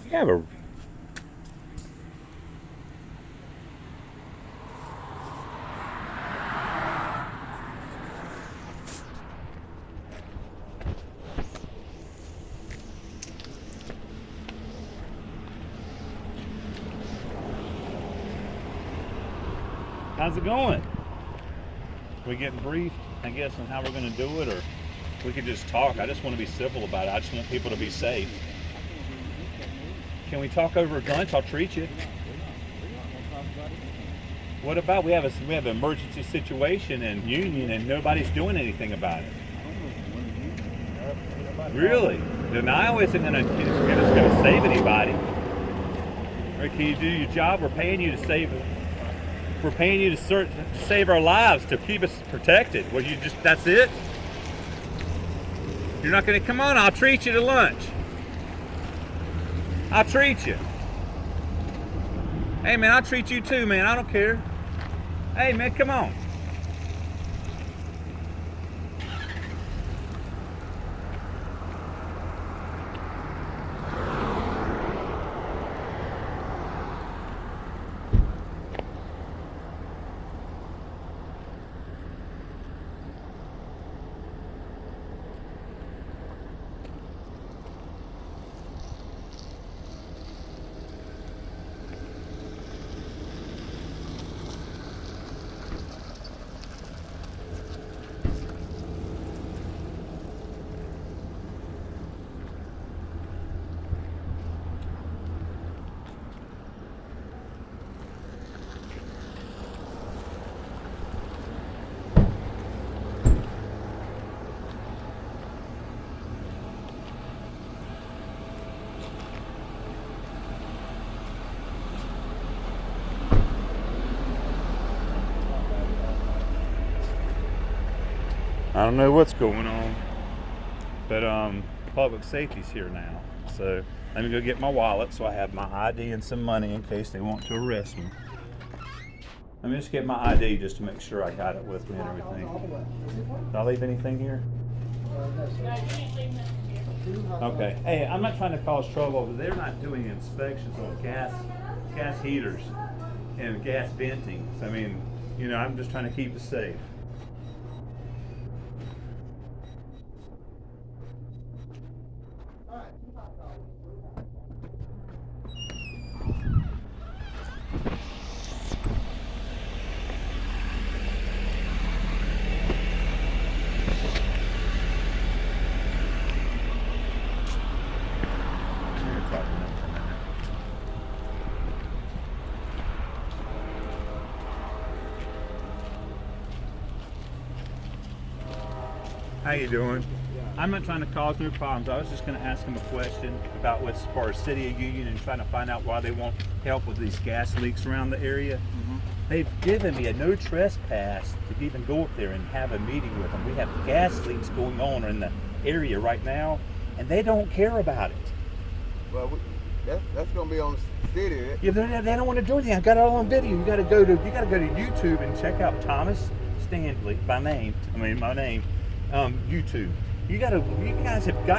You have a... How's it going? We getting briefed, I guess, on how we're going to do it, or we could just talk. I just want to be civil about it. I just want people to be safe. Can we talk over lunch? I'll treat you. What about we have an emergency situation in Union and nobody's doing anything about it? Really? Denial isn't going to save anybody. Or can you do your job? We're paying you to save. We're paying you to save our lives, to keep us protected. Well, that's it? You're not going to come on? I'll treat you to lunch. I'll treat you. Hey, man, I'll treat you too, man. I don't care. Hey, man, come on. I don't know what's going on, but public safety's here now. So let me go get my wallet so I have my ID and some money in case they want to arrest me. Let me just get my ID just to make sure I got it with me and everything. Did I leave anything here? Okay. Hey, I'm not trying to cause trouble, but they're not doing inspections on gas heaters and gas venting. So, I mean, I'm just trying to keep it safe. How you doing? I'm not trying to cause no problems. I was just going to ask them a question about what's as far as City of Union and trying to find out why they won't help with these gas leaks around the area. Mm-hmm. They've given me a no trespass to even go up there and have a meeting with them. We have gas leaks going on in the area right now, and they don't care about it. Well, that's going to be on the city. Yeah, they don't want to do anything. I got it all on video. You got to go to YouTube and check out Thomas Stanley by name. My name. YouTube.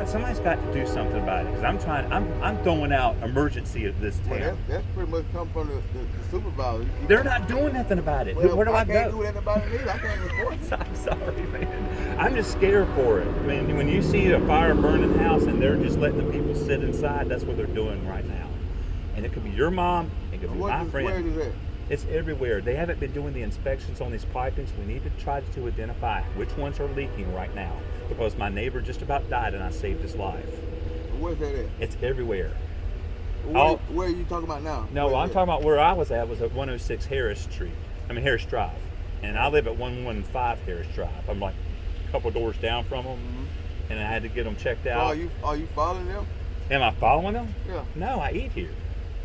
Somebody's got to do something about it, because I'm throwing out emergency at this town. Well, that's pretty much come from the supervisor. They're not doing nothing about it. Well, Where do I go? I can't do nothing about it either. I can't report it. I'm sorry, man. I'm just scared for it. I mean, when you see a fire burning house and they're just letting the people sit inside, that's what they're doing right now. And it could be your mom, it could be my friend. Where is it? It's everywhere. They haven't been doing the inspections on these pipings. We need to try to identify which ones are leaking right now, because my neighbor just about died and I saved his life. Where's that at? It's everywhere. Where are you talking about now? No, I'm talking about where I was at was at 106 Harris Drive. And I live at 115 Harris Drive. I'm like a couple doors down from them, and I had to get them checked out. So are you following them? Am I following them? Yeah. No, I eat here.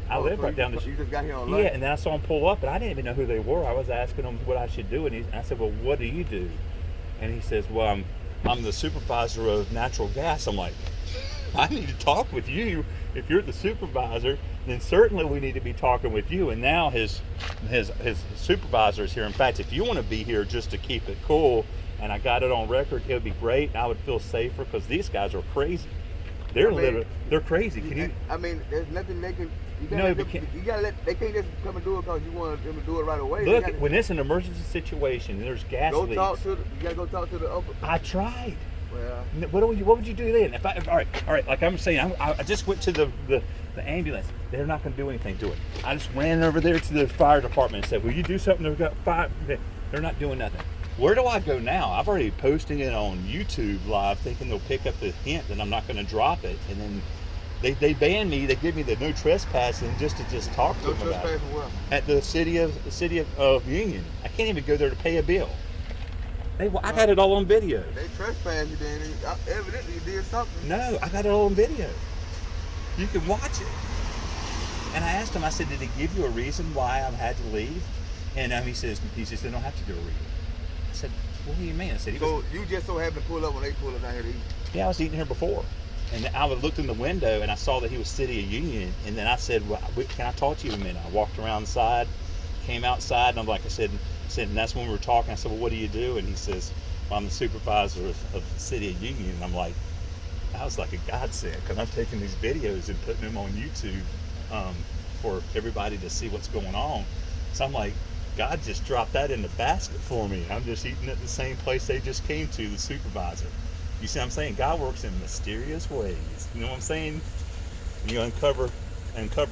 I live right down the street. You just got here on lunch? Yeah, and then I saw them pull up, and I didn't even know who they were. I was asking them what I should do, and I said, well, what do you do? And he says, well, I'm the supervisor of natural gas. I'm like, I need to talk with you. If you're the supervisor, then certainly we need to be talking with you. And now his supervisor is here. In fact, if you want to be here just to keep it cool, and I got it on record, it would be great. I would feel safer, because these guys are crazy. They're I mean, literally, they're crazy. Can you? I mean, there's nothing they can. You gotta No, let but them, you gotta let. They can't just come and do it because you want them to do it right away. They Look, gotta, when it's an emergency situation, and there's gas go leaks. talk to. You gotta go talk to the upper. I tried. Well, What would you do then? All right. Like I'm saying, I just went to the ambulance. They're not going to do anything to it. I just ran over there to the fire department and said, "Will you do something?" They've got fire. They're not doing nothing. Where do I go now? I've already posting it on YouTube live, thinking they'll pick up the hint that I'm not going to drop it, and then they ban me. They give me the no trespassing just to talk to them about it. At the city of Union. I can't even go there to pay a bill. I got it all on video. They trespassed you, then evidently you did something. No, I got it all on video. You can watch it. And I asked him, I said, did he give you a reason why I had to leave? And he says, they don't have to give a reason. I said, what do you mean? I said, so you just so happened to pull up when they pulled up down here to eat? Yeah, I was eating here before. And I looked in the window and I saw that he was City of Union. And then I said, well, can I talk to you a minute? I walked around the side, came outside, and I'm like, I said, and that's when we were talking. I said, well, what do you do? And he says, well, I'm the supervisor of the City of Union. And I'm like, I was like a godsend, because I'm taking these videos and putting them on YouTube for everybody to see what's going on. So I'm like, God just dropped that in the basket for me. I'm just eating at the same place they just came to, the supervisor. You see what I'm saying? God works in mysterious ways. You know what I'm saying? When you uncover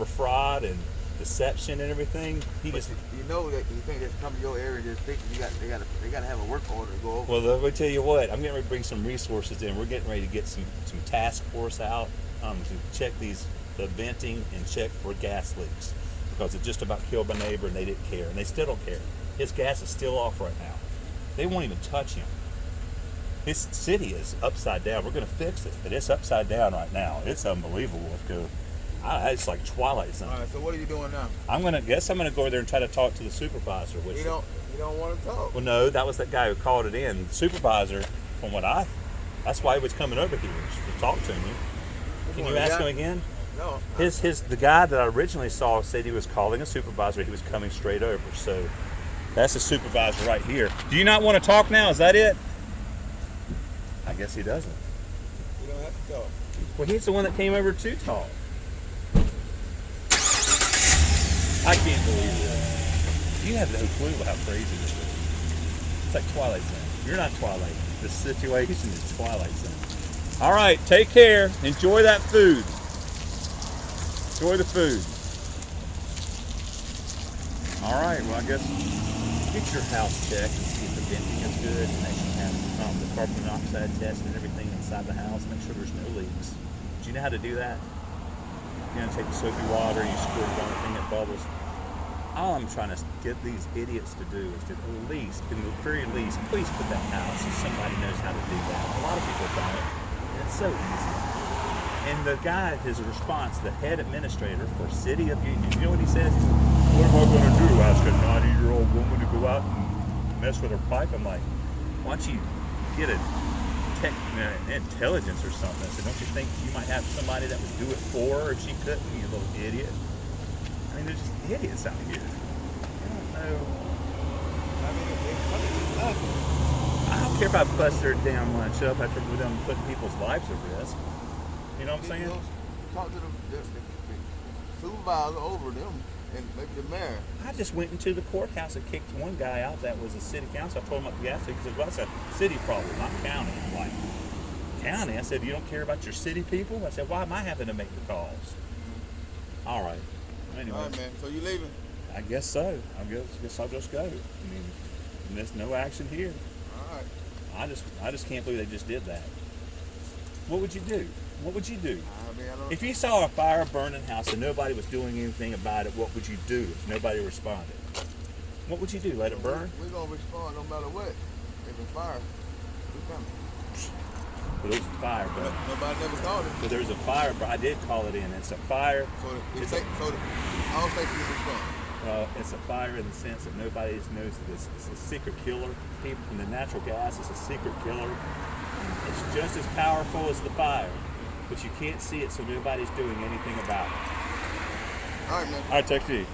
fraud and deception and everything, you know that you can't just come to your area and just think they gotta have a work order to go over. Well, let me tell you what, I'm getting ready to bring some resources in. We're getting ready to get some task force out to check the venting and check for gas leaks, because it just about killed my neighbor and they didn't care, and they still don't care. His gas is still off right now. They won't even touch him. This city is upside down. We're going to fix it, but it's upside down right now. It's unbelievable. It's like Twilight Zone. All right, so what are you doing now? I'm gonna go over there and try to talk to the supervisor. Which you don't want to talk. Well, no, that was that guy who called it in. The supervisor, that's why he was coming over here to talk to me. Can you ask him again? No. The guy that I originally saw said he was calling a supervisor. He was coming straight over. So that's the supervisor right here. Do you not want to talk now? Is that it? I guess he doesn't. You don't have to talk. Well, he's the one that came over to talk. I can't believe this. You have no clue how crazy this is. It's like Twilight Zone. You're not Twilight. This situation is Twilight Zone. All right, take care. Enjoy that food. Enjoy the food. All right, well, I guess get your house checked and see if the venting is good. And make sure you have the carbon monoxide test and everything inside the house. Make sure there's no leaks. Do you know how to do that? You take the soapy water, you squirt it on the thing that bubbles. All I'm trying to get these idiots to do is to at least, in the very least, please put that house so somebody knows how to do that. A lot of people don't. And it's so easy. And the guy, his response, the head administrator for City of Union, you know what he says? He says, what am I going to do? Ask a 90-year-old woman to go out and mess with her pipe? I'm like, why don't you get an intelligence or something? I said, don't you think you might have somebody that would do it for her if she couldn't, you little idiot? I mean, they're just idiots out here. I don't know. I mean, it's nothing. I don't care if I bust their damn lunch up after them putting people's lives at risk. You know what I'm saying? Talk to the supervisor over them and maybe the mayor. I just went into the courthouse and kicked one guy out that was a city council. I told him about the gas station. He said, well, that's a city problem, not county. I'm like, county? I said, you don't care about your city people? I said, why am I having to make the calls? All right. Anyway. All right, man. So you leaving? I guess so. I guess I'll just go. I mean, there's no action here. All right. I just can't believe they just did that. What would you do? What would you do? I mean, I don't... If you saw a fire burning house and nobody was doing anything about it, what would you do if nobody responded? What would you do? Let it burn? We're going to respond no matter what. If it's fire, we're coming. Well, there's a fire, but nobody never called it. But there's a fire, but I did call it in. It's a fire. So all stations respond. It's a fire in the sense that nobody knows that it's a secret killer. People from the natural gas is a secret killer. It's just as powerful as the fire, but you can't see it, so nobody's doing anything about it. All right, man. All right, take it easy.